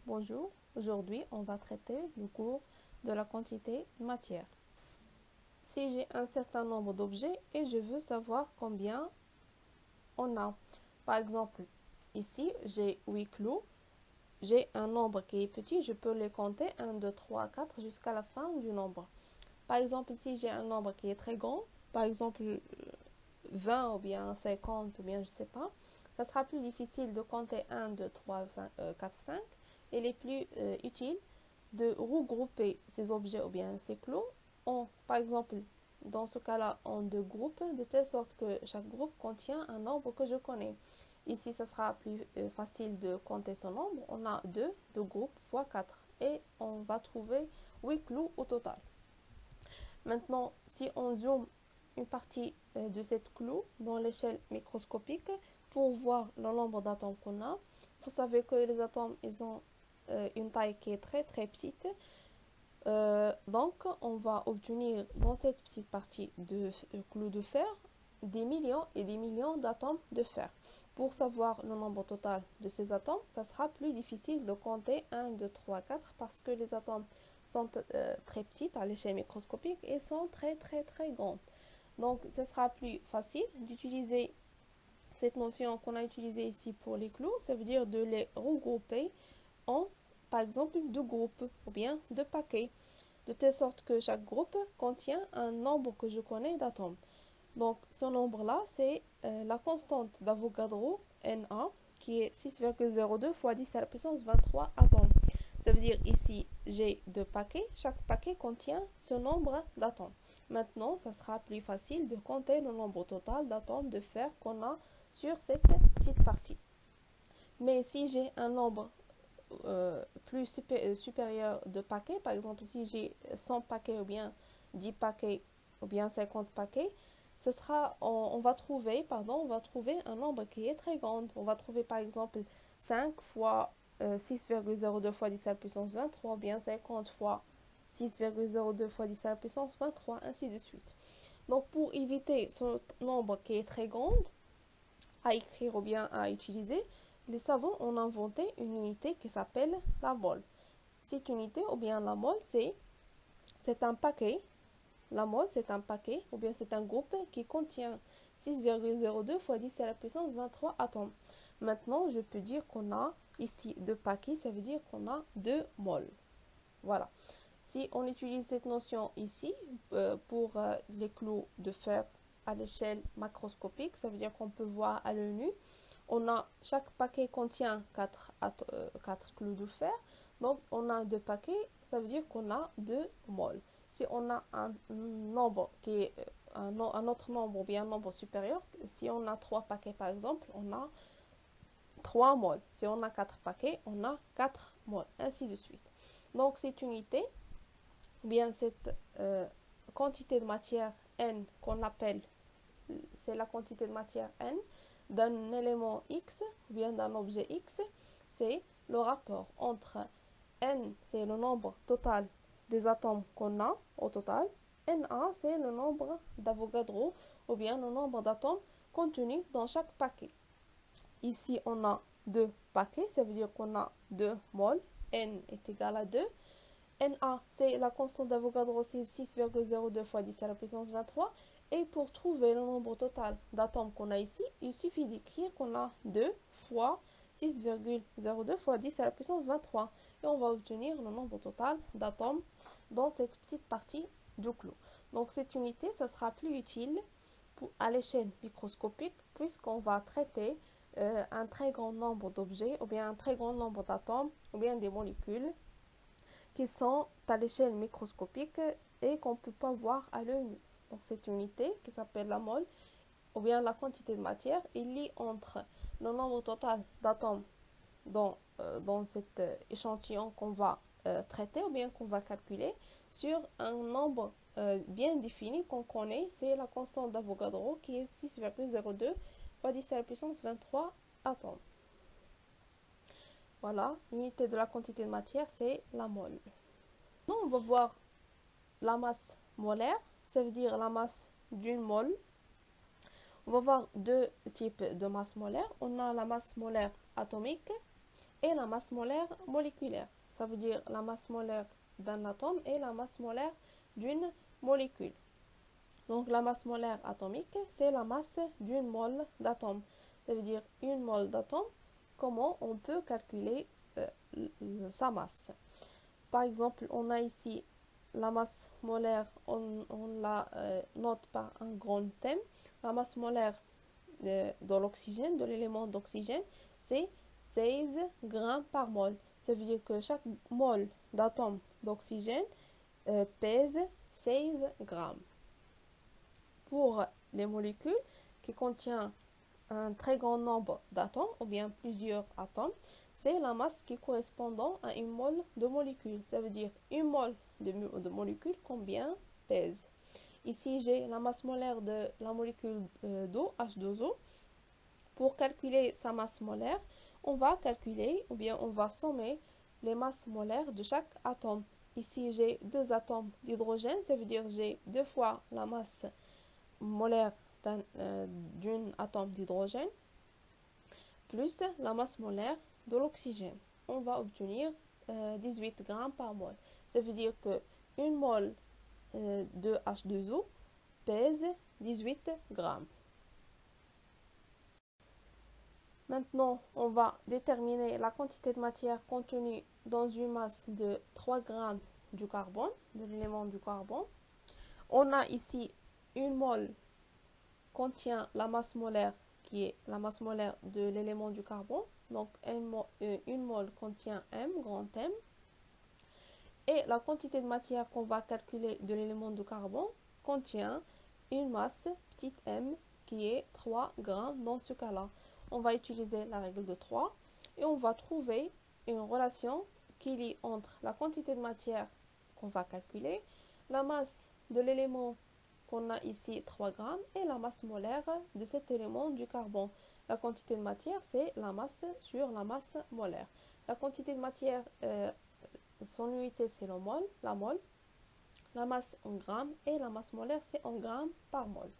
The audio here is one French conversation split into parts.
Bonjour, aujourd'hui on va traiter le cours de la quantité matière. Si j'ai un certain nombre d'objets et je veux savoir combien on a. Par exemple, ici j'ai 8 clous, j'ai un nombre qui est petit, je peux les compter 1, 2, 3, 4 jusqu'à la fin du nombre. Par exemple, ici j'ai un nombre qui est très grand, par exemple 20 ou bien 50 ou bien je sais pas, ça sera plus difficile de compter 1, 2, 3, 5, 4, 5. Il est plus utile de regrouper ces objets ou bien ces clous en, par exemple, dans ce cas-là, en deux groupes, de telle sorte que chaque groupe contient un nombre que je connais. Ici, ça sera plus facile de compter ce nombre. On a deux groupes fois 4 et on va trouver 8 clous au total. Maintenant, si on zoome une partie de cette clou dans l'échelle microscopique pour voir le nombre d'atomes qu'on a, vous savez que les atomes, ils ont une taille qui est très très petite. Donc, on va obtenir dans cette petite partie de clou de fer des millions et des millions d'atomes de fer. Pour savoir le nombre total de ces atomes, ça sera plus difficile de compter 1, 2, 3, 4 parce que les atomes sont très petites à l'échelle microscopique et sont très très très grandes. Donc, ce sera plus facile d'utiliser cette notion qu'on a utilisée ici pour les clous, ça veut dire de les regrouper en, par exemple, deux groupes ou bien deux paquets, de telle sorte que chaque groupe contient un nombre que je connais d'atomes. Donc, ce nombre-là, c'est la constante d'Avogadro, Na, qui est 6,02 fois 10 à la puissance 23 atomes. Ça veut dire ici, j'ai deux paquets. Chaque paquet contient ce nombre d'atomes. Maintenant, ça sera plus facile de compter le nombre total d'atomes de fer qu'on a sur cette petite partie. Mais si j'ai un nombre plus supérieur de paquets, par exemple si j'ai 100 paquets ou bien 10 paquets ou bien 50 paquets, ce sera, on va trouver un nombre qui est très grand. On va trouver par exemple 5 fois 6,02 fois 10 à la puissance 23 ou bien 50 fois 6,02 fois 10 à la puissance 23, ainsi de suite. Donc pour éviter ce nombre qui est très grand à écrire ou bien à utiliser, les savants ont inventé une unité qui s'appelle la mole. Cette unité ou bien la mole, c'est un paquet. La mole, c'est un paquet ou bien c'est un groupe qui contient 6,02 fois 10 à la puissance 23 atomes. Maintenant, je peux dire qu'on a ici deux paquets, ça veut dire qu'on a deux moles. Voilà. Si on utilise cette notion ici pour les clous de fer à l'échelle macroscopique, ça veut dire qu'on peut voir à l'œil nu. Chaque paquet contient 4 clous de fer. Donc, on a deux paquets, ça veut dire qu'on a deux moles. Si on a un nombre qui est un autre nombre ou bien un nombre supérieur, si on a 3 paquets par exemple, on a 3 moles. Si on a 4 paquets, on a 4 moles, ainsi de suite. Donc, cette unité, ou bien cette quantité de matière N qu'on appelle, c'est la quantité de matière N d'un élément X ou bien d'un objet X, c'est le rapport entre N, c'est le nombre total des atomes qu'on a au total, Na, c'est le nombre d'Avogadro ou bien le nombre d'atomes contenus dans chaque paquet. Ici, on a deux paquets, ça veut dire qu'on a 2 moles, N est égal à 2. Na, c'est la constante d'Avogadro, c'est 6,02 fois 10 à la puissance 23. Et pour trouver le nombre total d'atomes qu'on a ici, il suffit d'écrire qu'on a 2 fois 6,02 fois 10 à la puissance 23. Et on va obtenir le nombre total d'atomes dans cette petite partie du clou. Donc cette unité, ça sera plus utile à l'échelle microscopique puisqu'on va traiter un très grand nombre d'objets ou bien un très grand nombre d'atomes ou bien des molécules qui sont à l'échelle microscopique et qu'on ne peut pas voir à l'œil nu. Donc cette unité qui s'appelle la mole ou bien la quantité de matière, il lie entre le nombre total d'atomes dans cet échantillon qu'on va traiter ou bien qu'on va calculer sur un nombre bien défini qu'on connaît, c'est la constante d'Avogadro qui est 6,02 fois 10 à la puissance 23 atomes. Voilà, l'unité de la quantité de matière, c'est la mole. Maintenant, on va voir la masse molaire, ça veut dire la masse d'une mole. On va voir deux types de masse molaire. On a la masse molaire atomique et la masse molaire moléculaire. Ça veut dire la masse molaire d'un atome et la masse molaire d'une molécule. Donc la masse molaire atomique, c'est la masse d'une mole d'atome. Ça veut dire une mole d'atome, comment on peut calculer sa masse. Par exemple, on a ici la masse molaire, on la note par un grand M. La masse molaire de l'oxygène, de l'élément d'oxygène, c'est 16 grammes par mol. Ça veut dire que chaque mol d'atome d'oxygène pèse 16 grammes. Pour les molécules qui contiennent un très grand nombre d'atomes ou bien plusieurs atomes, c'est la masse qui correspond à une mole de molécule. Ça veut dire une mole de molécule combien pèse. Ici, j'ai la masse molaire de la molécule d'eau, H2O. Pour calculer sa masse molaire, on va calculer ou bien on va sommer les masses molaires de chaque atome. Ici, j'ai deux atomes d'hydrogène, ça veut dire j'ai deux fois la masse molaire d'un atome d'hydrogène plus la masse molaire de l'oxygène. On va obtenir 18 grammes par mol. Ça veut dire que une mole de H2O pèse 18 grammes. Maintenant, on va déterminer la quantité de matière contenue dans une masse de 3 grammes du carbone, de l'élément du carbone. On a ici une mole contient la masse molaire qui est la masse molaire de l'élément du carbone. Donc une mole contient M, grand M. Et la quantité de matière qu'on va calculer de l'élément du carbone contient une masse petite m qui est 3 grammes dans ce cas-là. On va utiliser la règle de 3 et on va trouver une relation qui lie entre la quantité de matière qu'on va calculer, la masse de l'élément qu'on a ici 3 grammes et la masse molaire de cet élément du carbone. La quantité de matière, c'est la masse sur la masse molaire. La quantité de matière, son unité, c'est le mol, la mole. La masse en grammes et la masse molaire, c'est en grammes par mol.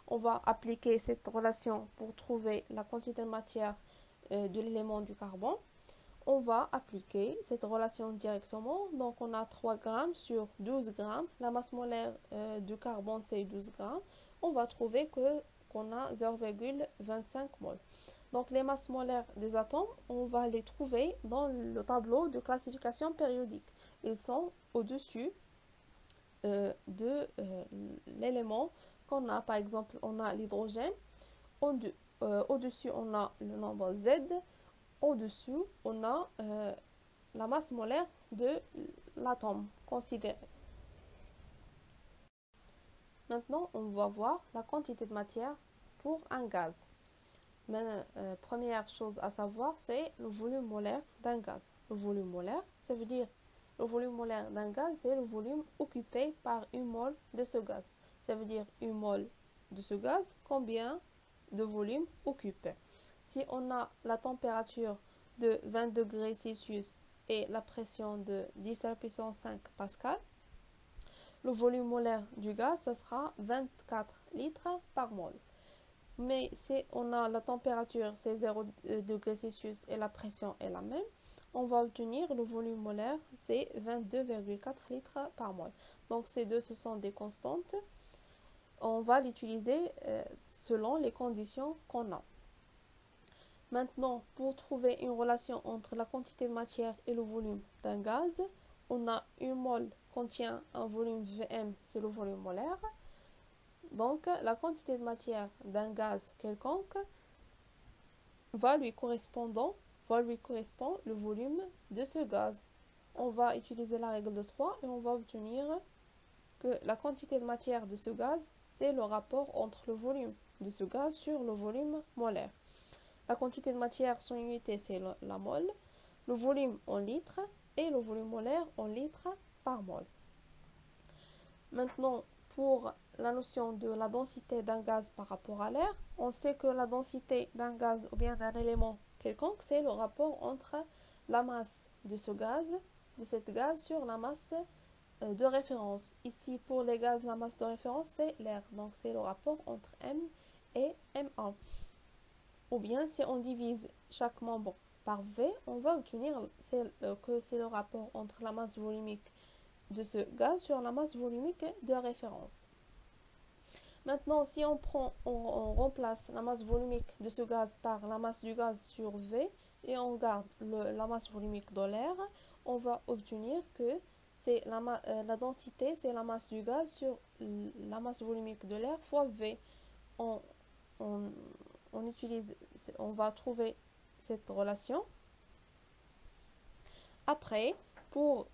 On va appliquer cette relation pour trouver la quantité de matière de l'élément du carbone. On va appliquer cette relation directement. Donc, on a 3 grammes sur 12 grammes. La masse molaire du carbone, c'est 12 grammes. On va trouver qu'on a 0,25 mol. Donc, les masses molaires des atomes, on va les trouver dans le tableau de classification périodique. Ils sont au-dessus de l'élément qu'on a. Par exemple, on a l'hydrogène. Au-dessus, on a le nombre Z. Au-dessous, on a la masse molaire de l'atome considéré. Maintenant, on va voir la quantité de matière pour un gaz. Mais, première chose à savoir, c'est le volume molaire d'un gaz. Le volume molaire, ça veut dire le volume molaire d'un gaz, c'est le volume occupé par une mole de ce gaz. Ça veut dire une mole de ce gaz, combien de volume occupé. Si on a la température de 20 degrés Celsius et la pression de 10 à la puissance 5 pascal, le volume molaire du gaz, ce sera 24 litres par mol. Mais si on a la température, c'est 0 degrés Celsius et la pression est la même, on va obtenir le volume molaire, c'est 22,4 litres par mol. Donc ces deux, ce sont des constantes. On va l'utiliser selon les conditions qu'on a. Maintenant, pour trouver une relation entre la quantité de matière et le volume d'un gaz, on a une mole contient un volume Vm, c'est le volume molaire. Donc, la quantité de matière d'un gaz quelconque va lui correspond le volume de ce gaz. On va utiliser la règle de 3 et on va obtenir que la quantité de matière de ce gaz, c'est le rapport entre le volume de ce gaz sur le volume molaire. La quantité de matière, son unité, c'est la mole, le volume en litres et le volume molaire en litres par mol. Maintenant, pour la notion de la densité d'un gaz par rapport à l'air, on sait que la densité d'un gaz ou bien d'un élément quelconque, c'est le rapport entre la masse de ce gaz, de cette gaz sur la masse de référence. Ici, pour les gaz, la masse de référence, c'est l'air. Donc, c'est le rapport entre M et M1. Ou bien, si on divise chaque membre par V, on va obtenir que c'est le rapport entre la masse volumique de ce gaz sur la masse volumique de référence. Maintenant, si on remplace la masse volumique de ce gaz par la masse du gaz sur V et on garde la masse volumique de l'air, on va obtenir que c'est la densité, c'est la masse du gaz sur la masse volumique de l'air fois V. On, on, on va trouver cette relation. Après, pour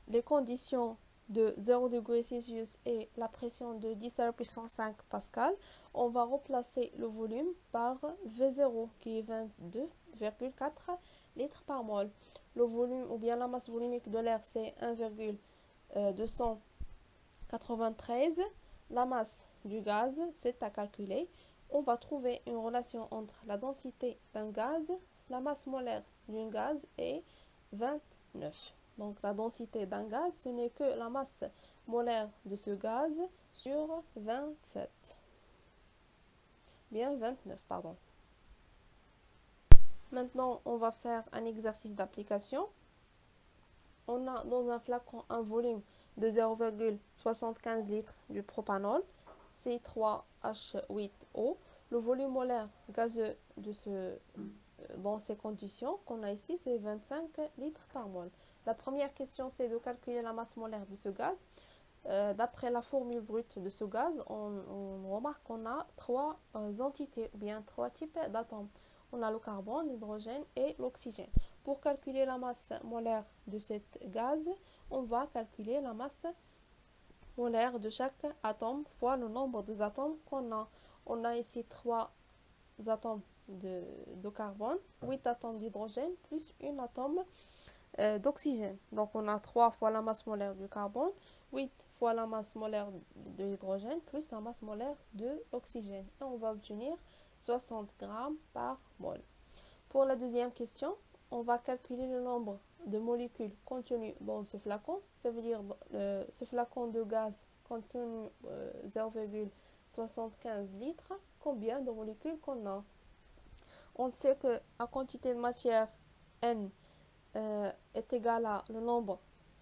les conditions de 0 degré Celsius et la pression de 10 à la puissance 5 pascal, on va remplacer le volume par V0 qui est 22,4 litres par mol. Le volume ou bien la masse volumique de l'air c'est 1,293. La masse du gaz c'est à calculer. On va trouver une relation entre la densité d'un gaz, la masse molaire d'un gaz et 29. Donc la densité d'un gaz, ce n'est que la masse molaire de ce gaz sur 27. Bien 29, pardon. Maintenant, on va faire un exercice d'application. On a dans un flacon un volume de 0,75 litres du propanol, C3H8O. Le volume molaire gazeux dans ces conditions qu'on a ici, c'est 25 litres par mol. La première question, c'est de calculer la masse molaire de ce gaz. D'après la formule brute de ce gaz, on remarque qu'on a trois entités, ou bien trois types d'atomes. On a le carbone, l'hydrogène et l'oxygène. Pour calculer la masse molaire de ce gaz, on va calculer la masse molaire de chaque atome fois le nombre des atomes qu'on a. On a ici 3 atomes de carbone, 8 atomes d'hydrogène plus un atome d'oxygène. Donc on a 3 fois la masse molaire du carbone, 8 fois la masse molaire de l'hydrogène plus la masse molaire de l'oxygène. Et on va obtenir 60 grammes par mol. Pour la deuxième question, on va calculer le nombre de molécules contenues dans ce flacon. Ça veut dire ce flacon de gaz contenu 0,75 litres, combien de molécules qu'on a. On sait que la quantité de matière N est égale à le nombre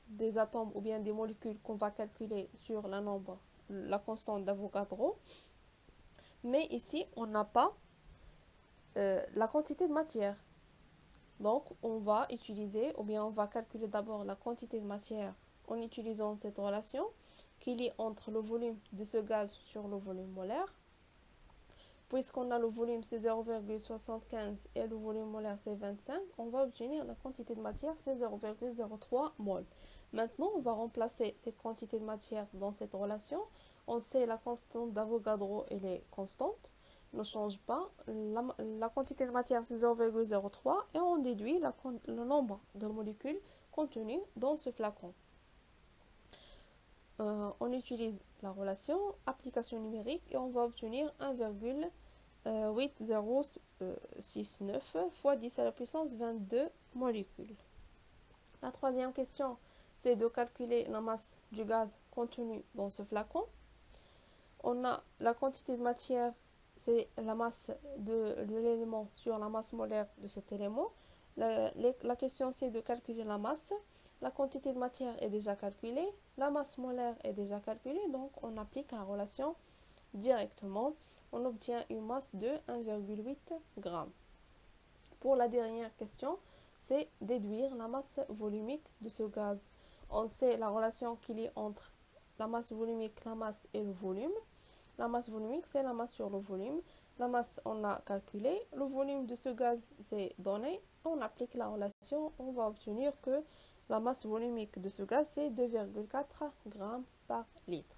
des atomes ou bien des molécules qu'on va calculer sur la constante d'Avogadro. Mais ici, on n'a pas la quantité de matière. Donc, on va utiliser, ou bien on va calculer d'abord la quantité de matière en utilisant cette relation qui lie entre le volume de ce gaz sur le volume molaire. Puisqu'on a le volume c'est 0,75 et le volume molaire c'est 25, on va obtenir la quantité de matière c'est 0,03 mol. Maintenant, on va remplacer cette quantité de matière dans cette relation. On sait la constante d'Avogadro, elle est constante, ne change pas. La quantité de matière c'est 0,03 et on déduit le nombre de molécules contenues dans ce flacon. On utilise la relation application numérique et on va obtenir 1,8069 fois 10 à la puissance 22 molécules. La troisième question, c'est de calculer la masse du gaz contenu dans ce flacon. On a la quantité de matière, c'est la masse de l'élément sur la masse molaire de cet élément. La question, c'est de calculer la masse. La quantité de matière est déjà calculée, la masse molaire est déjà calculée, donc on applique la relation directement. On obtient une masse de 1,8 g. Pour la dernière question, c'est déduire la masse volumique de ce gaz. On sait la relation qu'il y a entre la masse volumique, la masse et le volume. La masse volumique, c'est la masse sur le volume. La masse, on a calculé. Le volume de ce gaz, c'est donné. On applique la relation. On va obtenir que la masse volumique de ce gaz, c'est 2,4 g par litre.